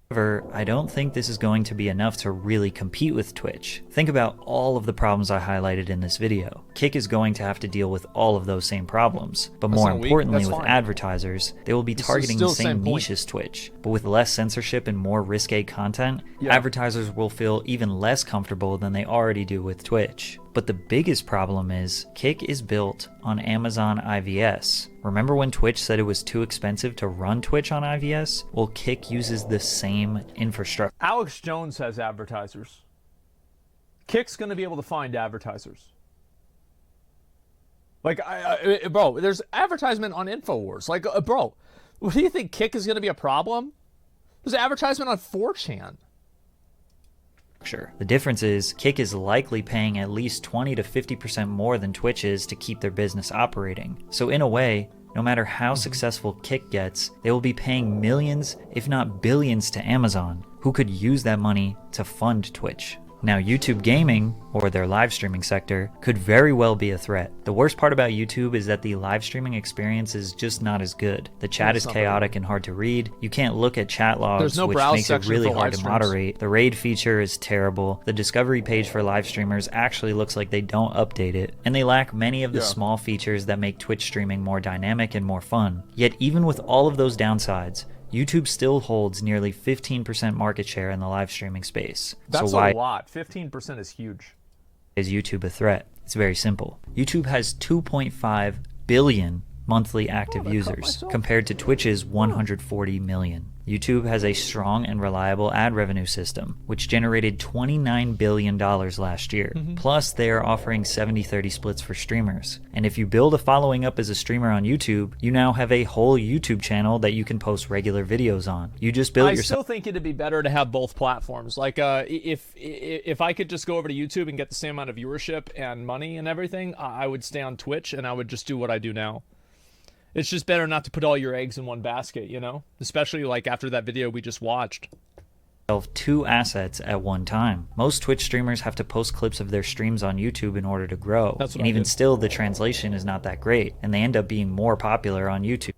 However, I don't think this is going to be enough to really compete with Twitch. Think about all of the problems I highlighted in this video. Kick is going to have to deal with all of those same problems. But more importantly, with advertisers, they will be targeting the same niche as Twitch. But with less censorship and more risque content, advertisers will feel even less comfortable than they already do with Twitch. But the biggest problem is, Kick is built on Amazon IVS. Remember when Twitch said it was too expensive to run Twitch on IVS? Well, Kick uses the same infrastructure. Alex Jones has advertisers. Kick's going to be able to find advertisers. Like, bro, there's advertisement on InfoWars. Like, bro, what do you think, Kick is going to be a problem? There's advertisement on 4chan. The difference is, Kick is likely paying at least 20 to 50% more than Twitch is to keep their business operating. So in a way, no matter how successful Kick gets, they will be paying millions, if not billions, to Amazon, who could use that money to fund Twitch. Now, YouTube gaming, or their live streaming sector, could very well be a threat. The worst part about YouTube is that the live streaming experience is just not as good. The chat is chaotic and hard to read. You can't look at chat logs, which makes it really hard to moderate. The raid feature is terrible. The discovery page for live streamers actually looks like they don't update it. And they lack many of the small features that make Twitch streaming more dynamic and more fun. Yet even with all of those downsides, YouTube still holds nearly 15% market share in the live streaming space. That's so why a lot. 15% is huge. Is YouTube a threat? It's very simple. YouTube has 2.5 billion monthly active users compared to Twitch's 140 million. YouTube has a strong and reliable ad revenue system, which generated $29 billion last year. Plus, they are offering 70-30 splits for streamers. And if you build a following up as a streamer on YouTube, you now have a whole YouTube channel that you can post regular videos on. You just build yourself. I still think it'd be better to have both platforms. Like, if I could just go over to YouTube and get the same amount of viewership and money and everything, I would stay on Twitch and I would just do what I do now. It's just better not to put all your eggs in one basket, you know? Especially like after that video we just watched. Two assets at one time. Most Twitch streamers have to post clips of their streams on YouTube in order to grow. And even still, the translation is not that great, and they end up being more popular on YouTube.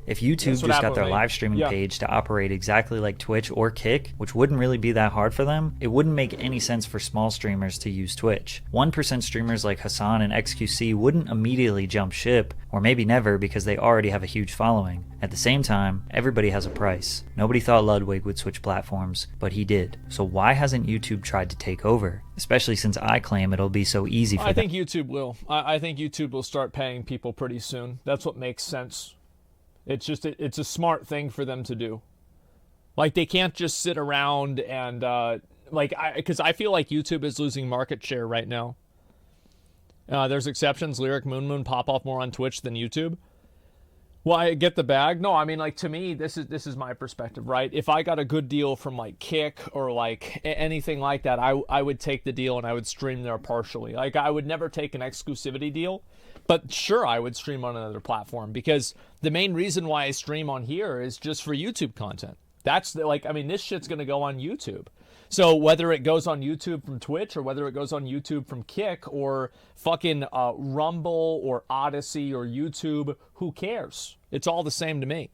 If YouTube just got their live streaming page to operate exactly like Twitch or Kick, which wouldn't really be that hard for them, it wouldn't make any sense for small streamers to use Twitch. 1% streamers like Hassan and XQC wouldn't immediately jump ship, or maybe never because they already have a huge following. At the same time, everybody has a price. Nobody thought Ludwig would switch platforms, but he did. So why hasn't YouTube tried to take over? Especially since I claim it'll be so easy for them. I think YouTube will. I think YouTube will start paying people pretty soon. That's what makes sense. It's just, it's a smart thing for them to do. Like, they can't just sit around and, because I feel like YouTube is losing market share right now. There's exceptions. Lyric Moon pop off more on Twitch than YouTube. Well, I get the bag. No, I mean, like, to me, this is my perspective, right? If I got a good deal from, like, Kick or, like, anything like that, I would take the deal and I would stream there partially. Like, I would never take an exclusivity deal. But sure, I would stream on another platform because the main reason why I stream on here is just for YouTube content. That's this shit's going to go on YouTube. So whether it goes on YouTube from Twitch or whether it goes on YouTube from Kick or fucking Rumble or Odyssey or YouTube, who cares? It's all the same to me.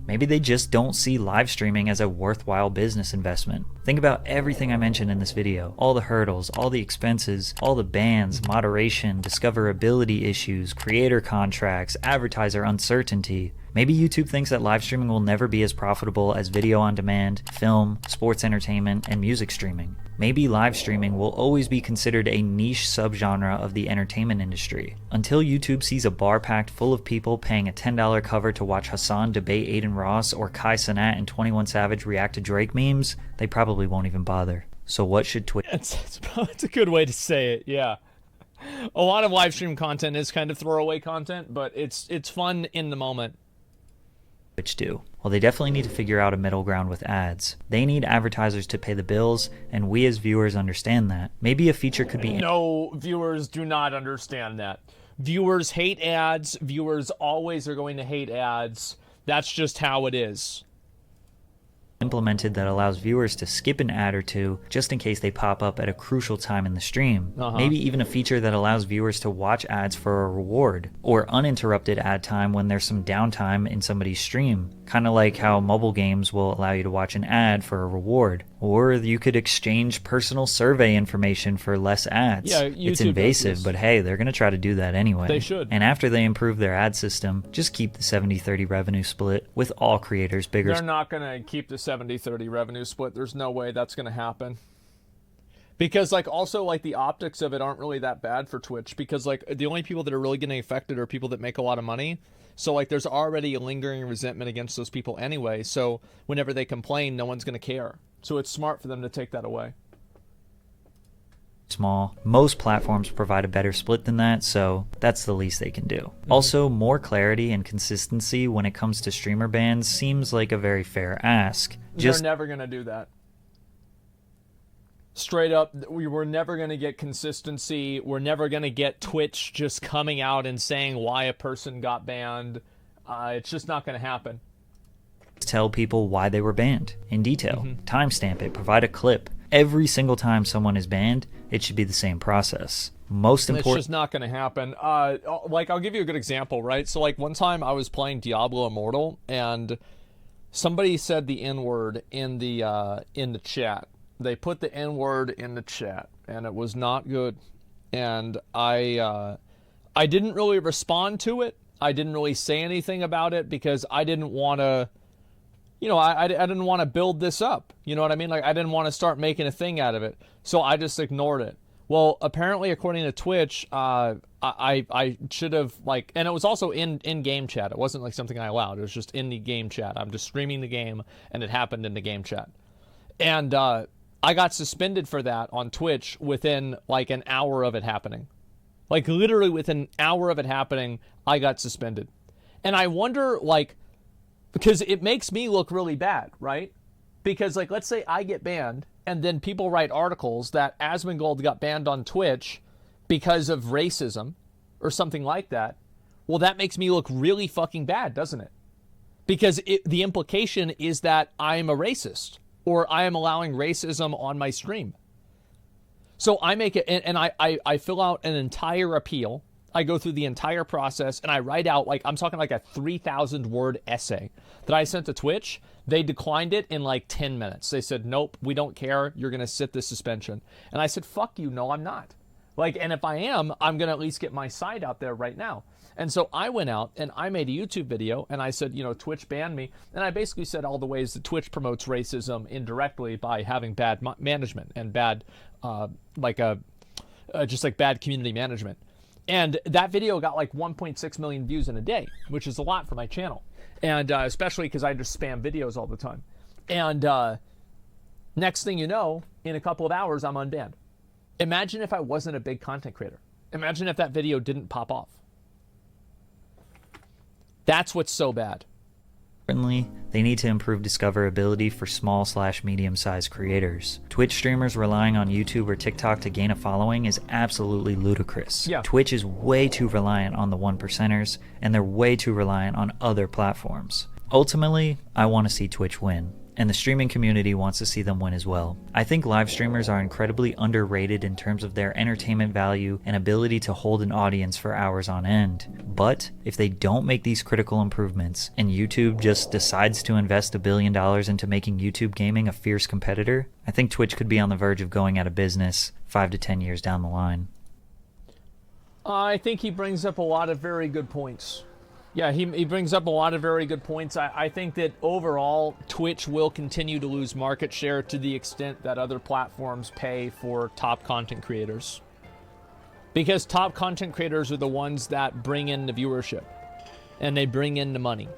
Maybe they just don't see live streaming as a worthwhile business investment. Think about everything I mentioned in this video. All the hurdles, all the expenses, all the bans, moderation, discoverability issues, creator contracts, advertiser uncertainty. Maybe YouTube thinks that live streaming will never be as profitable as video on demand, film, sports entertainment, and music streaming. Maybe live streaming will always be considered a niche subgenre of the entertainment industry. Until YouTube sees a bar packed full of people paying a $10 cover to watch Hassan debate Aiden Ross or Kai Cenat and 21 Savage react to Drake memes, they probably won't even bother. So what should Twitch... It's a good way to say it, yeah. A lot of live stream content is kind of throwaway content, but it's fun in the moment. Do? Well, they definitely need to figure out a middle ground with ads. They need advertisers to pay the bills, and we as viewers understand that. Maybe a feature could be... No, viewers do not understand that. Viewers hate ads. Viewers always are going to hate ads. That's just how it is. Implemented that allows viewers to skip an ad or two just in case they pop up at a crucial time in the stream. Maybe even a feature that allows viewers to watch ads for a reward, or uninterrupted ad time when there's some downtime in somebody's stream. Kind of like how mobile games will allow you to watch an ad for a reward. Or you could exchange personal survey information for less ads. Yeah, it's invasive, but hey, they're going to try to do that anyway. They should. And after they improve their ad system, just keep the 70-30 revenue split with all creators bigger. They're not going to keep the 70-30 revenue split. There's no way that's going to happen. Because, like, also, like, the optics of it aren't really that bad for Twitch. Because, like, the only people that are really getting affected are people that make a lot of money. So, like, there's already a lingering resentment against those people anyway. So, whenever they complain, no one's going to care. So, it's smart for them to take that away. Small. Most platforms provide a better split than that, so that's the least they can do. Also, more clarity and consistency when it comes to streamer bans seems like a very fair ask. They're never going to do that. Straight up, we're never going to get consistency. We're never going to get Twitch just coming out and saying why a person got banned. It's just not going to happen. Tell people why they were banned in detail, timestamp it, provide a clip. Every single time someone is banned, it should be the same process. Most important. It's just not going to happen. Like, I'll give you a good example, right? So, like, one time I was playing Diablo Immortal, and somebody said the N-word in the chat. They put the N-word in the chat, and it was not good. And I didn't really respond to it. I didn't really say anything about it because I didn't want to, you know, I didn't want to build this up. You know what I mean? Like, I didn't want to start making a thing out of it. So I just ignored it. Well, apparently, according to Twitch, I should have, like, and it was also in-game chat. It wasn't like something I allowed. It was just in the game chat. I'm just streaming the game, and it happened in the game chat. And I got suspended for that on Twitch within, like, an hour of it happening. Like, literally within an hour of it happening, I got suspended. And I wonder, like, because it makes me look really bad, right? Because, like, let's say I get banned, and then people write articles that Asmongold got banned on Twitch because of racism or something like that. Well, that makes me look really fucking bad, doesn't it? Because the implication is that I'm a racist or I am allowing racism on my stream. So I make it, and I fill out an entire appeal. I go through the entire process, and I write out, like, I'm talking like a 3,000-word essay that I sent to Twitch. They declined it in like 10 minutes. They said, nope, we don't care. You're going to sit this suspension. And I said, fuck you. No, I'm not. Like, and if I am, I'm going to at least get my side out there right now. And so I went out and I made a YouTube video and I said, you know, Twitch banned me. And I basically said all the ways that Twitch promotes racism indirectly by having bad management and bad, just like bad community management. And that video got like 1.6 million views in a day, which is a lot for my channel. And especially because I just spam videos all the time. And next thing you know, in a couple of hours, I'm unbanned. Imagine if I wasn't a big content creator. Imagine if that video didn't pop off. That's what's so bad. Importantly, they need to improve discoverability for small/medium-sized creators. Twitch streamers relying on YouTube or TikTok to gain a following is absolutely ludicrous. Yeah. Twitch is way too reliant on the 1%ers, and they're way too reliant on other platforms. Ultimately, I want to see Twitch win, and the streaming community wants to see them win as well. I think live streamers are incredibly underrated in terms of their entertainment value and ability to hold an audience for hours on end. But if they don't make these critical improvements, and YouTube just decides to invest $1 billion into making YouTube gaming a fierce competitor, I think Twitch could be on the verge of going out of business 5 to 10 years down the line. I think he brings up a lot of very good points. Yeah, he brings up a lot of very good points. I think that overall, Twitch will continue to lose market share to the extent that other platforms pay for top content creators. Because top content creators are the ones that bring in the viewership. And they bring in the money.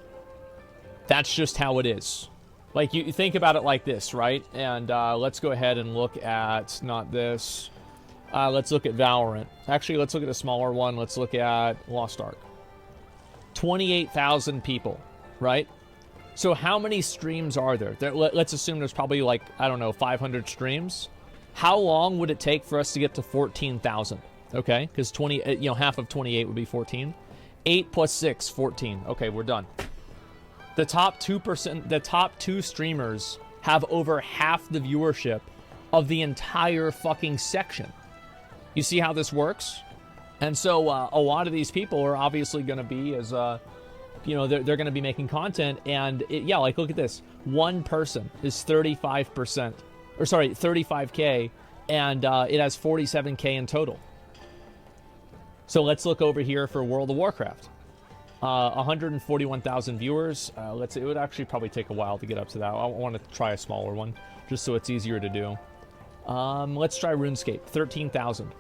That's just how it is. Like, you think about it like this, right? And let's go ahead and look at, not this. Let's look at Valorant. Actually, let's look at a smaller one. Let's look at Lost Ark. 28,000 people, right? So how many streams are there? Let's assume there's probably like, I don't know, 500 streams. How long would it take for us to get to 14,000? Okay, because half of 28 would be 14. 8 plus 6, 14. Okay, we're done. The top 2%, the top 2 streamers have over half the viewership of the entire fucking section. You see how this works? And so a lot of these people are obviously going to be as, they're going to be making content. And like, look at this. One person is 35K, and it has 47K in total. So let's look over here for World of Warcraft. 141,000 viewers. Let's see, it would actually probably take a while to get up to that. I want to try a smaller one, just so it's easier to do. Let's try RuneScape, 13,000.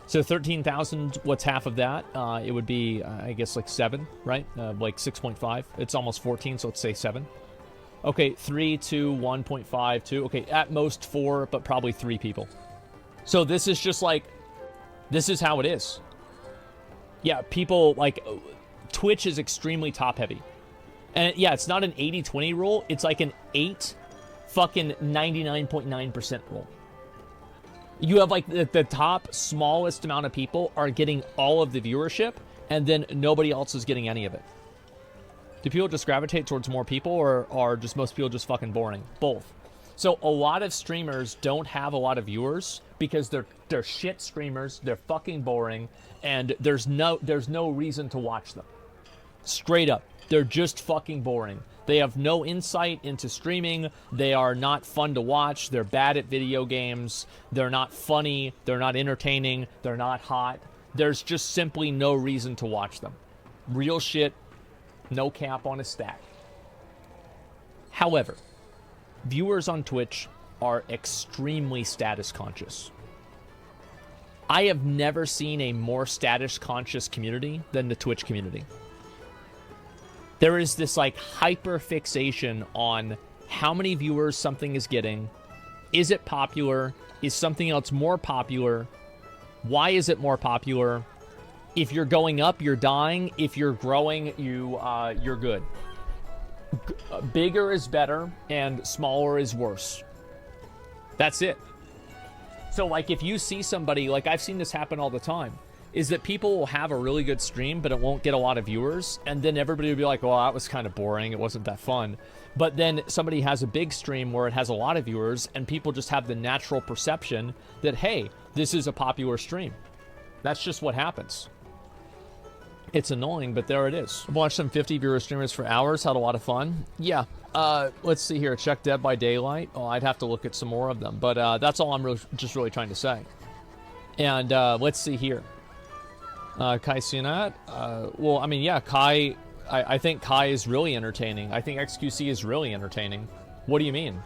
So 13,000, what's half of that? It would be, I guess, like 7, right? Like 6.5. It's almost 14, so let's say 7. Okay, 3, 2, 1.5, 2. Okay, at most 4, but probably 3 people. So this is just like, this is how it is. Yeah, people, like, Twitch is extremely top-heavy. And yeah, it's not an 80-20 rule. It's like an 8 fucking 99.9% rule. You have, like, the top smallest amount of people are getting all of the viewership, and then nobody else is getting any of it. Do people just gravitate towards more people, or are just most people just fucking boring? Both. So a lot of streamers don't have a lot of viewers because they're shit streamers, they're fucking boring, and there's no reason to watch them. Straight up. They're just fucking boring. They have no insight into streaming. They are not fun to watch. They're bad at video games. They're not funny. They're not entertaining. They're not hot. There's just simply no reason to watch them. Real shit, no cap on a stack. However, viewers on Twitch are extremely status conscious. I have never seen a more status conscious community than the Twitch community. There is this like hyper fixation on how many viewers something is getting. Is it popular? Is something else more popular? Why is it more popular? If you're going up, you're dying. If you're growing, you're good. Bigger is better and smaller is worse. That's it. So like if you see somebody, like I've seen this happen all the time, is that people will have a really good stream, but it won't get a lot of viewers. And then everybody will be like, well, that was kind of boring. It wasn't that fun. But then somebody has a big stream where it has a lot of viewers and people just have the natural perception that, hey, this is a popular stream. That's just what happens. It's annoying, but there it is. I've watched some 50 viewer streamers for hours. Had a lot of fun. Yeah. Let's see here. Check Dead by Daylight. Oh, I'd have to look at some more of them. But that's all I'm really trying to say. And let's see here. Kai Sinat. Well, I mean, yeah, Kai. I think Kai is really entertaining. I think XQC is really entertaining. What do you mean?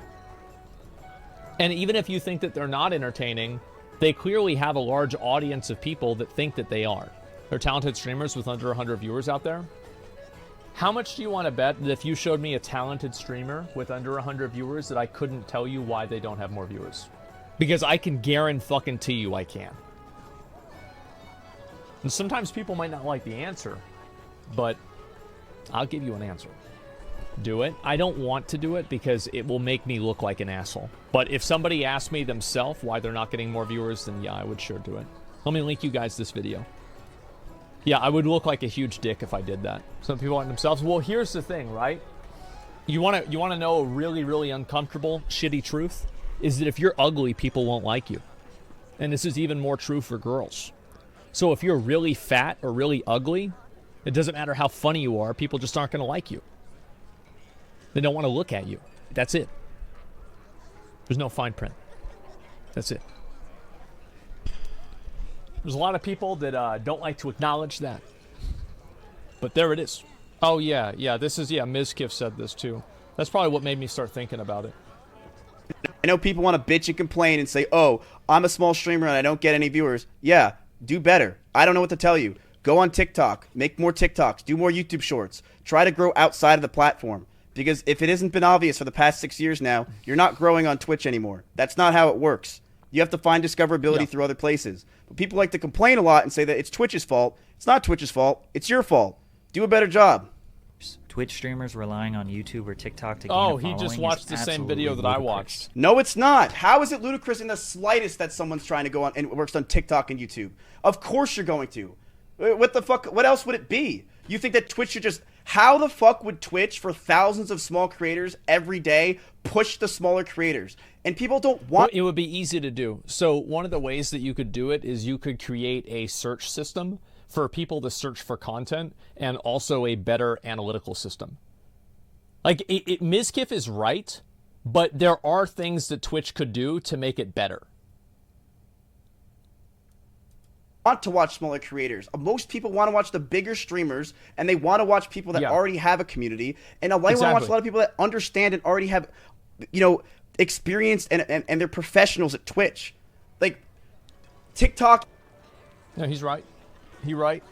And even if you think that they're not entertaining, they clearly have a large audience of people that think that they are. They're talented streamers with under 100 viewers out there. How much do you want to bet that if you showed me a talented streamer with under 100 viewers that I couldn't tell you why they don't have more viewers? Because I can guarantee you I can. And sometimes people might not like the answer, but I'll give you an answer. Do it. I don't want to do it because it will make me look like an asshole. But if somebody asked me themselves why they're not getting more viewers, then yeah, I would sure do it. Let me link you guys this video. Yeah, I would look like a huge dick if I did that. Some people want themselves. Well, here's the thing, right? You want to know a really, really uncomfortable, shitty truth? Is that if you're ugly, people won't like you. And this is even more true for girls. So if you're really fat or really ugly, it doesn't matter how funny you are, people just aren't going to like you. They don't want to look at you. That's it. There's no fine print. That's it. There's a lot of people that don't like to acknowledge that. But there it is. Oh, yeah, this is, Mizkif said this too. That's probably what made me start thinking about it. I know people want to bitch and complain and say, oh, I'm a small streamer and I don't get any viewers. Yeah, do better. I don't know what to tell you. Go on TikTok. Make more TikToks. Do more YouTube shorts. Try to grow outside of the platform. Because if it hasn't been obvious for the past 6 years now, you're not growing on Twitch anymore. That's not how it works. You have to find discoverability through other places. But people like to complain a lot and say that it's Twitch's fault. It's not Twitch's fault. It's your fault. Do a better job. Twitch streamers relying on YouTube or TikTok to gain a Oh, following he just watched the same video that I watched. No, it's not. How is it ludicrous in the slightest that someone's trying to go on and works on TikTok and YouTube? Of course you're going to. What the fuck? What else would it be? You think that Twitch should just... How the fuck would Twitch, for thousands of small creators every day, push the smaller creators? And people don't want... It would be easy to do. So one of the ways that you could do it is you could create a search system for people to search for content and also a better analytical system. Like, Mizkif is right, but there are things that Twitch could do to make it better. Want to watch smaller creators. Most people want to watch the bigger streamers, and they want to watch people that already have a community. And I want to watch a lot of people that understand and already have, experience and they're professionals at Twitch. Like, TikTok. No, he's right. He's right.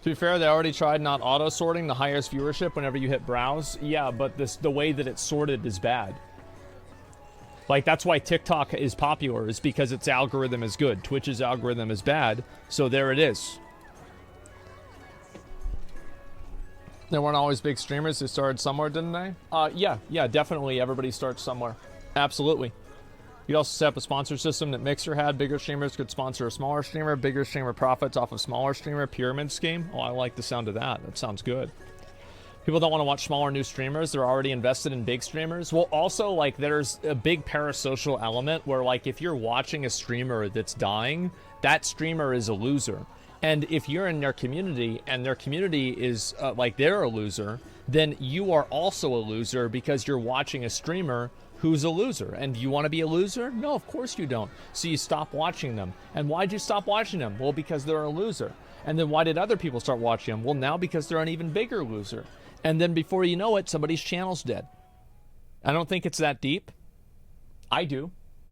To be fair, they already tried not auto-sorting the highest viewership whenever you hit browse. Yeah, but the way that it's sorted is bad. Like, that's why TikTok is popular, is because its algorithm is good. Twitch's algorithm is bad, so there it is. There weren't always big streamers who started somewhere, didn't they? Yeah, definitely everybody starts somewhere. Absolutely. You'd also set up a sponsor system that Mixer had. Bigger streamers could sponsor a smaller streamer. Bigger streamer profits off a smaller streamer. Pyramid scheme. Oh, I like the sound of that. That sounds good. People don't want to watch smaller new streamers. They're already invested in big streamers. Well, also, like, there's a big parasocial element where, like, if you're watching a streamer that's dying, that streamer is a loser. And if you're in their community and their community is, like, they're a loser, then you are also a loser because you're watching a streamer who's a loser. And you want to be a loser? No, of course you don't. So you stop watching them. And why'd you stop watching them? Well, because they're a loser. And then why did other people start watching them? Well, now because they're an even bigger loser. And then before you know it, somebody's channel's dead. I don't think it's that deep. I do.